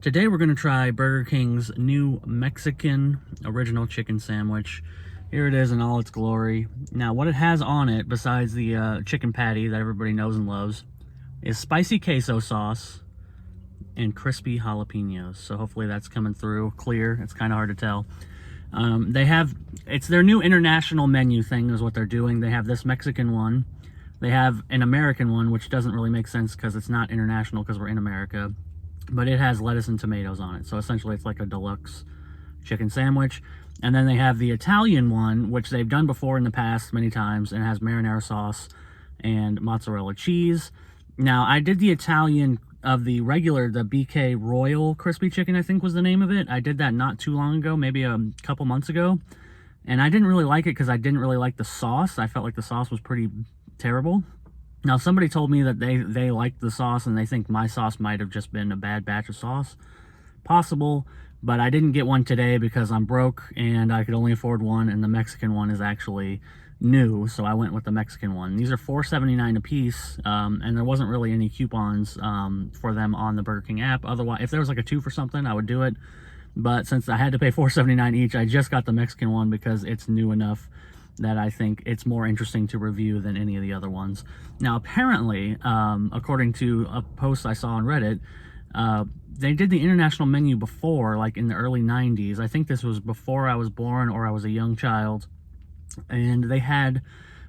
Today we're going to try Burger King's new Mexican original chicken sandwich. Here it is in all its glory. Now what it has on it, besides the chicken patty that everybody knows and loves, is spicy queso sauce and crispy jalapenos. So hopefully that's coming through clear. It's kind of hard to tell. It's their new international menu thing is what they're doing. They have this Mexican one. They have an American one, which doesn't really make sense because it's not international because we're in America. But it has lettuce and tomatoes on it. So essentially it's like a deluxe chicken sandwich. And then they have the Italian one, which they've done before in the past many times, and it has marinara sauce and mozzarella cheese. Now, I did the Italian of the regular, the BK Royal Crispy Chicken, I think was the name of it. I did that not too long ago, maybe a couple months ago. And I didn't really like it because I didn't really like the sauce. I felt like the sauce was pretty terrible. Now, somebody told me that they liked the sauce and they think my sauce might have just been a bad batch of sauce. Possible, but I didn't get one today because I'm broke and I could only afford one, and the Mexican one is actually new, so I went with the Mexican one. These are $4.79 a piece, and there wasn't really any coupons for them on the Burger King app. Otherwise, if there was like a 2 for something, I would do it. But since I had to pay $4.79 each, I just got the Mexican one because it's new enough that I think it's more interesting to review than any of the other ones. Now, apparently, according to a post I saw on Reddit, they did the international menu before, like in the early 90s. I think this was before I was born or I was a young child. And they had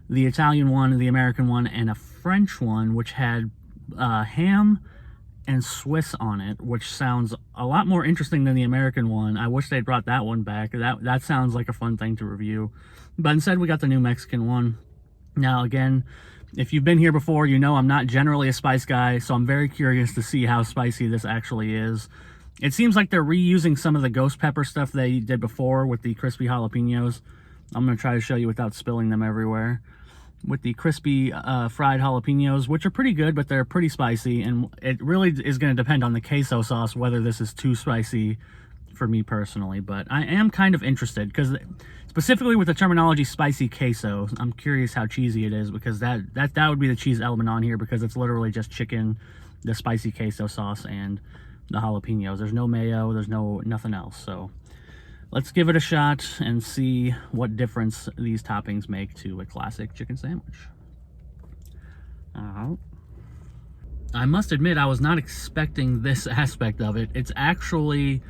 the Italian one, the American one, and a French one, which had ham and Swiss on it, which sounds a lot more interesting than the American one. I wish they'd brought that one back. That sounds like a fun thing to review. But instead, we got the new Mexican one. Now, again, if you've been here before, you know I'm not generally a spice guy, so I'm very curious to see how spicy this actually is. It seems like they're reusing some of the ghost pepper stuff they did before with the crispy jalapenos. I'm going to try to show you without spilling them everywhere. With the crispy fried jalapenos, which are pretty good, but they're pretty spicy, and it really is going to depend on the queso sauce whether this is too spicy for me personally. But I am kind of interested because specifically with the terminology spicy queso, I'm curious how cheesy it is, because that would be the cheese element on here, because it's literally just chicken, the spicy queso sauce, and the jalapenos. There's no mayo, there's nothing else. So let's give it a shot and see what difference these toppings make to a classic chicken sandwich. I must admit, I was not expecting this aspect of it. It's actually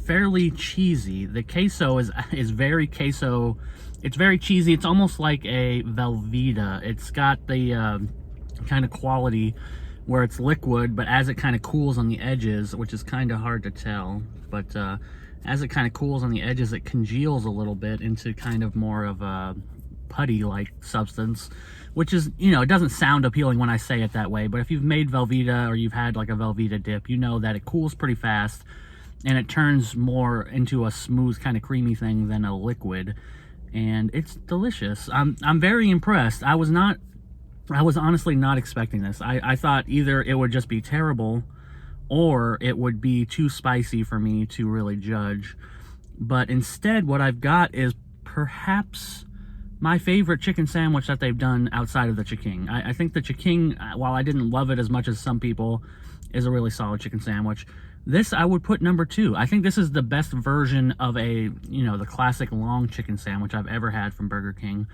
fairly cheesy. The queso is very queso. It's very cheesy. It's almost like a Velveeta. It's got the kind of quality where it's liquid, but as it kind of cools on the edges, which is kind of hard to tell, but as it kind of cools on the edges, it congeals a little bit into kind of more of a putty-like substance, which is, you know, it doesn't sound appealing when I say it that way, but if you've made Velveeta or you've had like a Velveeta dip, you know that it cools pretty fast and it turns more into a smooth kind of creamy thing than a liquid, and it's delicious. I'm very impressed. I was honestly not expecting this. I thought either it would just be terrible or it would be too spicy for me to really judge. But instead, what I've got is perhaps my favorite chicken sandwich that they've done outside of the Chiking. I think the Chiking, while I didn't love it as much as some people, is a really solid chicken sandwich. This I would put number 2. I think this is the best version of the classic long chicken sandwich I've ever had from Burger King.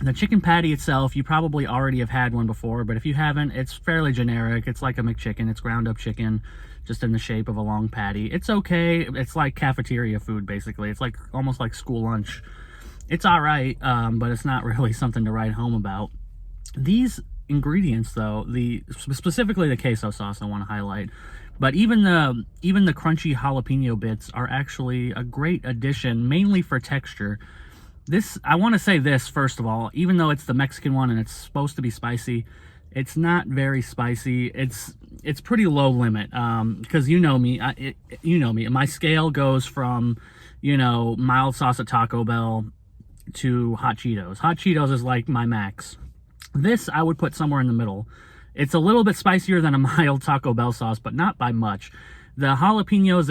The chicken patty itself, you probably already have had one before, but if you haven't, it's fairly generic. It's like a McChicken. It's ground up chicken, just in the shape of a long patty. It's okay. It's like cafeteria food, basically. It's like almost like school lunch. It's all right, but it's not really something to write home about. These ingredients, though, specifically the queso sauce I want to highlight, but even the crunchy jalapeno bits are actually a great addition, mainly for texture. I want to say this, first of all, even though it's the Mexican one and it's supposed to be spicy, it's not very spicy. It's pretty low limit, because you know me, my scale goes from, mild sauce at Taco Bell to hot Cheetos. Hot Cheetos is like my max. This I would put somewhere in the middle. It's a little bit spicier than a mild Taco Bell sauce, but not by much. The jalapenos,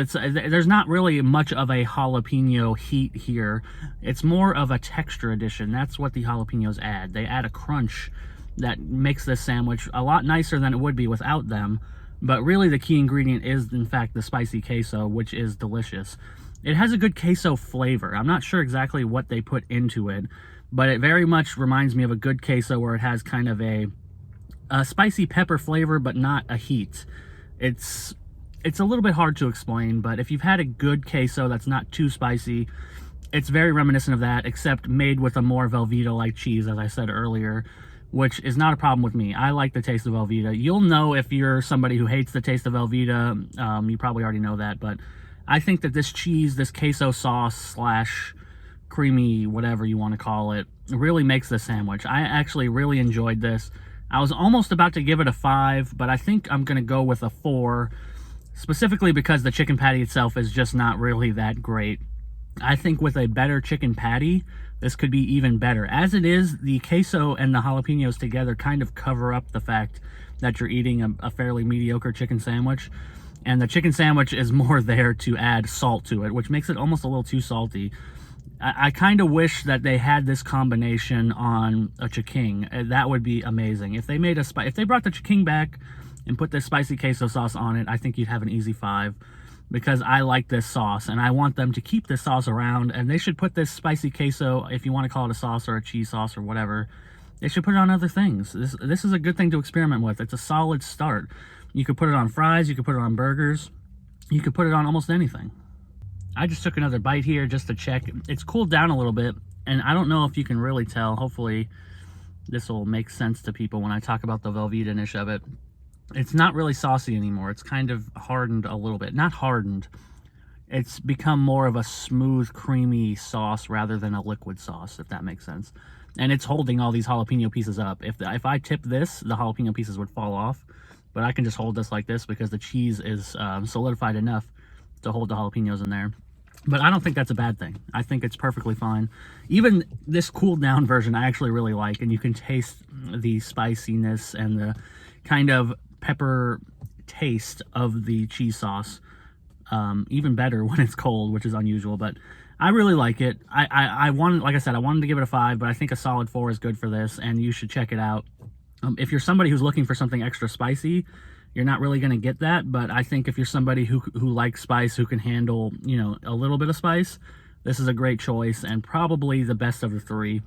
there's not really much of a jalapeno heat here. It's more of a texture addition. That's what the jalapenos add. They add a crunch that makes this sandwich a lot nicer than it would be without them. But really the key ingredient is, in fact, the spicy queso, which is delicious. It has a good queso flavor. I'm not sure exactly what they put into it, but it very much reminds me of a good queso where it has kind of a spicy pepper flavor, but not a heat. It's a little bit hard to explain, but if you've had a good queso that's not too spicy, it's very reminiscent of that, except made with a more Velveeta-like cheese, as I said earlier, which is not a problem with me. I like the taste of Velveeta. You'll know if you're somebody who hates the taste of Velveeta. You probably already know that, but I think that this cheese, this queso sauce slash creamy, whatever you want to call it, really makes the sandwich. I actually really enjoyed this. I was almost about to give it a 5, but I think I'm going to go with a 4, specifically because the chicken patty itself is just not really that great. I think with a better chicken patty, this could be even better. As it is, the queso and the jalapenos together kind of cover up the fact that you're eating a fairly mediocre chicken sandwich. And the chicken sandwich is more there to add salt to it, which makes it almost a little too salty. I kind of wish that they had this combination on a chicken. That would be amazing. If they made if they brought the chicken back and put this spicy queso sauce on it, I think you'd have an easy 5, because I like this sauce and I want them to keep this sauce around, and they should put this spicy queso, if you want to call it a sauce or a cheese sauce or whatever, they should put it on other things. This is a good thing to experiment with. It's a solid start. You could put it on fries, you could put it on burgers, you could put it on almost anything. I just took another bite here just to check. It's cooled down a little bit, and I don't know if you can really tell. Hopefully this will make sense to people when I talk about the Velveeta-ish of it. It's not really saucy anymore. It's kind of hardened a little bit. Not hardened. It's become more of a smooth, creamy sauce rather than a liquid sauce, if that makes sense. And it's holding all these jalapeno pieces up. If I tip this, the jalapeno pieces would fall off. But I can just hold this like this because the cheese is solidified enough to hold the jalapenos in there. But I don't think that's a bad thing. I think it's perfectly fine. Even this cooled down version I actually really like, and you can taste the spiciness and the kind of pepper taste of the cheese sauce even better when it's cold, which is unusual, but I really like it. I wanted, like I said, I wanted to give it a 5, but I think a solid 4 is good for this, and you should check it out. If you're somebody who's looking for something extra spicy, you're not really going to get that, but I think if you're somebody who likes spice, who can handle, you know, a little bit of spice, this is a great choice, and probably the best of the 3.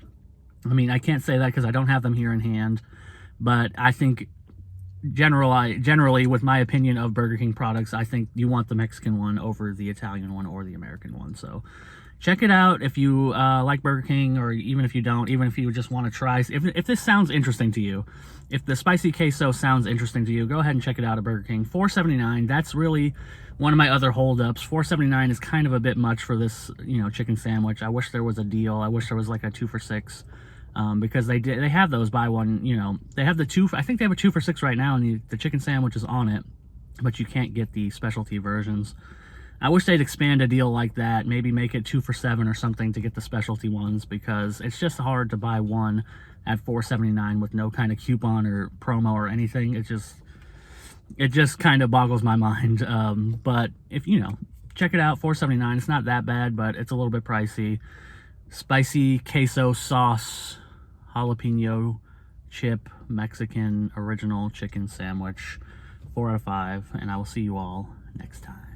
I mean, I can't say that because I don't have them here in hand, but I think generally, with my opinion of Burger King products, I think you want the Mexican one over the Italian one or the American one. So check it out if you like Burger King, or even if you don't, even if you just want to try. If this sounds interesting to you, if the spicy queso sounds interesting to you, go ahead and check it out at Burger King. $4.79. That's really one of my other holdups. $4.79 is kind of a bit much for this, you know, chicken sandwich. I wish there was a deal. I wish there was like a 2 for $6. Because they have those buy one, you know, they have the 2, I think they have a 2 for $6 right now, and the chicken sandwich is on it, but you can't get the specialty versions. I wish they'd expand a deal like that, maybe make it 2 for $7 or something to get the specialty ones, because it's just hard to buy one at $4.79 with no kind of coupon or promo or anything. It just kind of boggles my mind. But if, you know, check it out, $4.79. It's not that bad, but it's a little bit pricey. Spicy queso sauce, jalapeno chip, Mexican original chicken sandwich, 4 out of 5, and I will see you all next time.